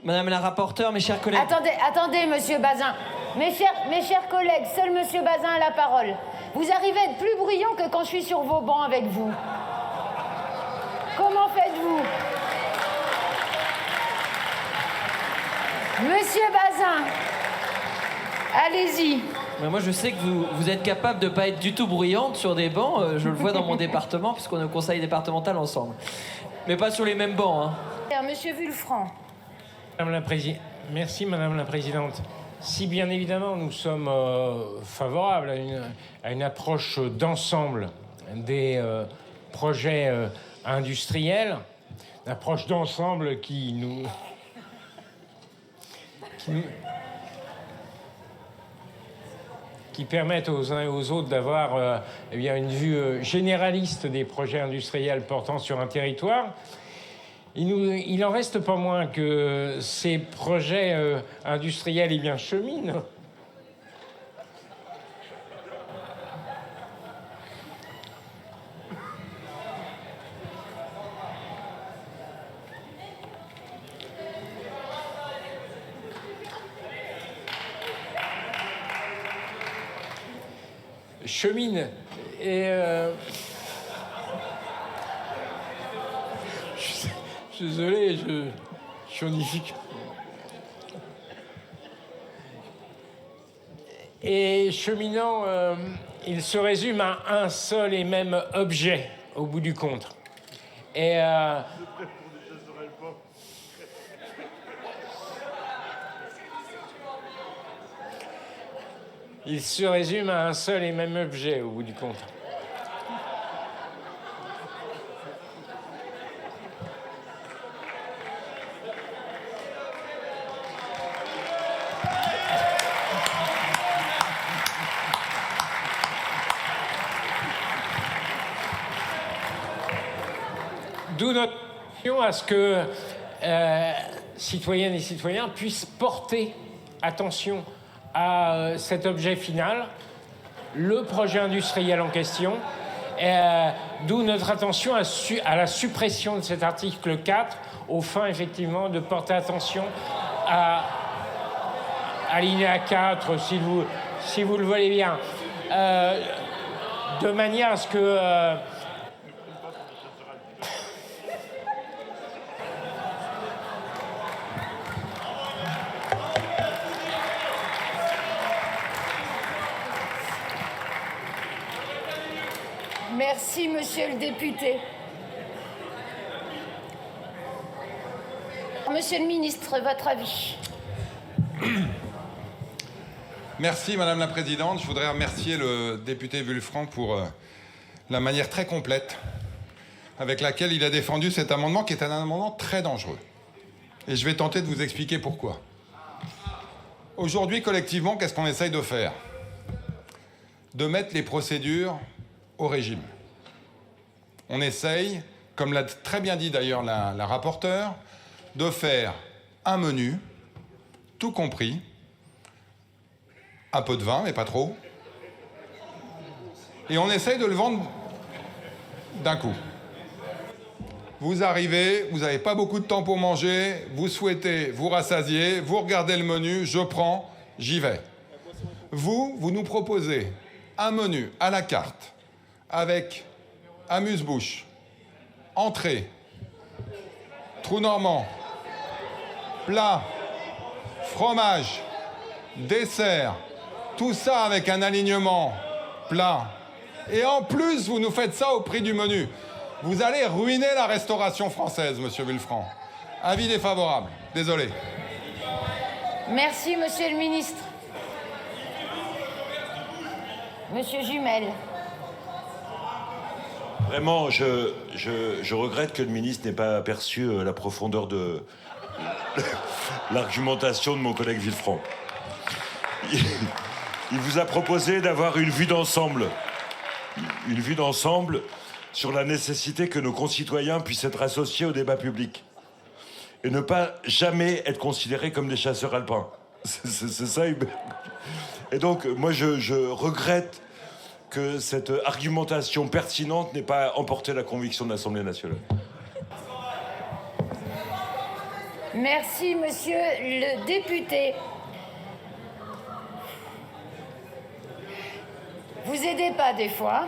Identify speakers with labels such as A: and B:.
A: Madame la rapporteure, mes chers collègues...
B: Attendez, monsieur Bazin. Mes chers collègues, seul monsieur Bazin a la parole. Vous arrivez à être plus bruyant que quand je suis sur vos bancs avec vous. Comment faites-vous? Monsieur Bazin, allez-y.
A: Mais moi, je sais que vous êtes capable de ne pas être du tout bruyante sur des bancs. Je le vois dans mon département, puisqu'on est au conseil départemental ensemble. Mais pas sur les mêmes bancs, hein.
B: Monsieur Vulfranc.
C: Merci, Madame la Présidente. Si bien évidemment nous sommes favorables à une approche d'ensemble des projets industriels, une approche d'ensemble qui permettent aux uns et aux autres d'avoir une vue généraliste des projets industriels portant sur un territoire. Il n'en reste pas moins que ces projets industriels cheminent. Cheminent. Et je suis désolé, je suis onifique. Et cheminant, il se résume à un seul et même objet au bout du compte. Et il se résume à un seul et même objet au bout du compte. D'où notre attention à ce que citoyennes et citoyens puissent porter attention à cet objet final, le projet industriel en question. D'où notre attention à la suppression de cet article 4, aux fins effectivement de porter attention à l'alinéa 4, si vous le voulez bien, de manière à ce que
B: Merci, monsieur le député. Monsieur le ministre, votre avis.
D: Merci, Madame la Présidente. Je voudrais remercier le député Vulfranc pour la manière très complète avec laquelle il a défendu cet amendement, qui est un amendement très dangereux. Et je vais tenter de vous expliquer pourquoi. Aujourd'hui, collectivement, qu'est-ce qu'on essaye de faire? De mettre les procédures au régime. On essaye, comme l'a très bien dit d'ailleurs la rapporteure, de faire un menu, tout compris, un peu de vin, mais pas trop, et on essaye de le vendre d'un coup. Vous arrivez, vous n'avez pas beaucoup de temps pour manger, vous souhaitez vous rassasier, vous regardez le menu, je prends, j'y vais. Vous nous proposez un menu à la carte, avec amuse-bouche, entrée, trou normand, plat, fromage, dessert, tout ça avec un alignement plat. Et en plus, vous nous faites ça au prix du menu. Vous allez ruiner la restauration française, monsieur Vulfranc. Avis défavorable. Désolé.
B: Merci, monsieur le ministre. Monsieur Jumel.
E: Vraiment, je regrette que le ministre n'ait pas aperçu la profondeur de l'argumentation de mon collègue Vulfranc. Il vous a proposé d'avoir une vue d'ensemble sur la nécessité que nos concitoyens puissent être associés au débat public et ne pas jamais être considérés comme des chasseurs alpins. C'est ça, Hubert. Et donc, moi, je regrette que cette argumentation pertinente n'ait pas emporté la conviction de l'Assemblée nationale.
B: Merci, monsieur le député. Vous aidez pas des fois.